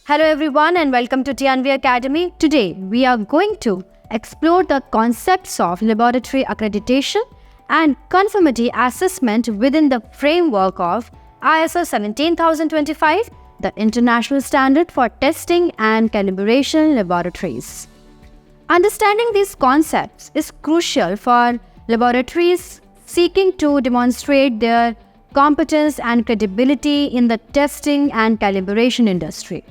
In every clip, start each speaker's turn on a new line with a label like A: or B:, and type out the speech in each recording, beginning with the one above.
A: Hello everyone and welcome to TNV Academy. Today we are going to explore the concepts of laboratory accreditation and conformity assessment within the framework of ISO 17025, the international standard for testing and calibration laboratories. Understanding these concepts is crucial for laboratories seeking to demonstrate their competence and credibility in the testing and calibration industry.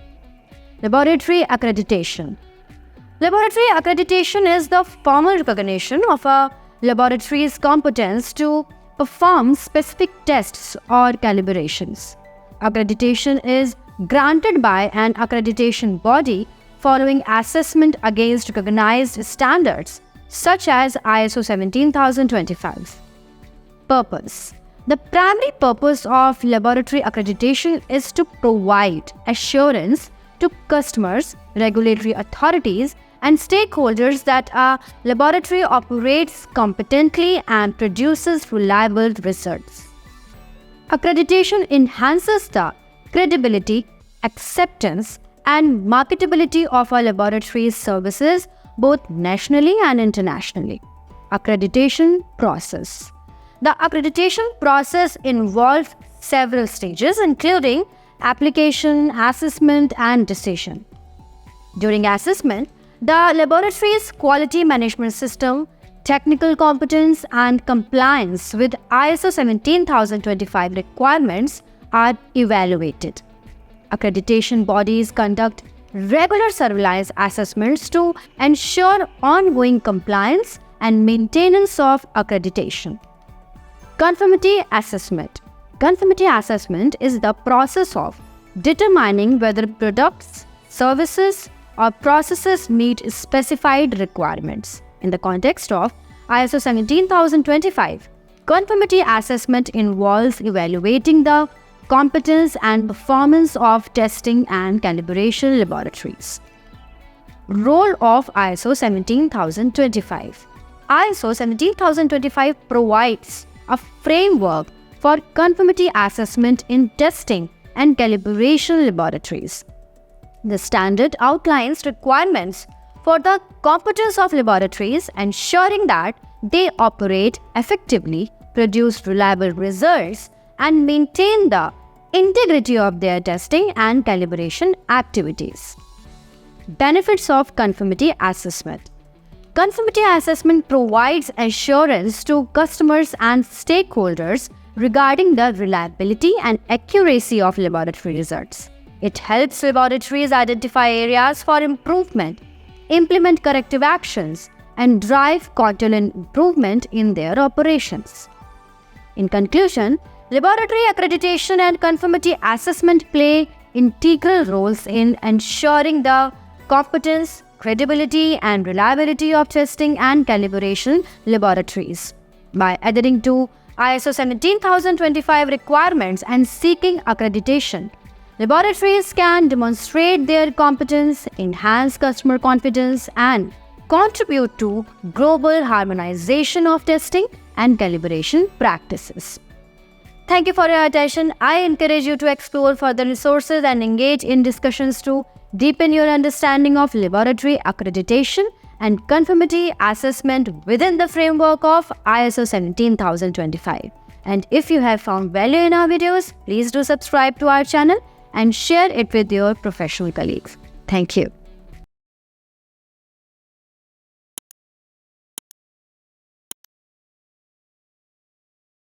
A: Laboratory accreditation. Laboratory accreditation is the formal recognition of a laboratory's competence to perform specific tests or calibrations. Accreditation is granted by an accreditation body following assessment against recognized standards such as ISO 17025. Purpose. The primary purpose of laboratory accreditation is to provide assurance to customers, regulatory authorities, and stakeholders that a laboratory operates competently and produces reliable results. Accreditation enhances the credibility, acceptance, and marketability of a laboratory's services both nationally and internationally. Accreditation process. The accreditation process involves several stages, including application, assessment, and decision. During assessment, the laboratory's quality management system, technical competence, and compliance with ISO 17025 requirements are evaluated. Accreditation bodies conduct regular surveillance assessments to ensure ongoing compliance and maintenance of accreditation. Conformity assessment. Conformity assessment is the process of determining whether products, services, or processes meet specified requirements. In the context of ISO 17025, conformity assessment involves evaluating the competence and performance of testing and calibration laboratories. Role of ISO 17025. ISO 17025 provides a framework for conformity assessment in testing and calibration laboratories. The standard outlines requirements for the competence of laboratories, ensuring that they operate effectively, produce reliable results, and maintain the integrity of their testing and calibration activities. Benefits of conformity assessment. Conformity assessment provides assurance to customers and stakeholders regarding the reliability and accuracy of laboratory results. It helps laboratories identify areas for improvement, implement corrective actions, and drive continual improvement in their operations. In conclusion, laboratory accreditation and conformity assessment play integral roles in ensuring the competence, credibility, and reliability of testing and calibration laboratories. By adhering to ISO 17025 requirements and seeking accreditation, laboratories can demonstrate their competence, enhance customer confidence, and contribute to global harmonization of testing and calibration practices. Thank you for your attention. I encourage you to explore further resources and engage in discussions to deepen your understanding of laboratory accreditation and conformity assessment within the framework of ISO 17025. And if you have found value in our videos, please do subscribe to our channel and share it with your professional colleagues. Thank you.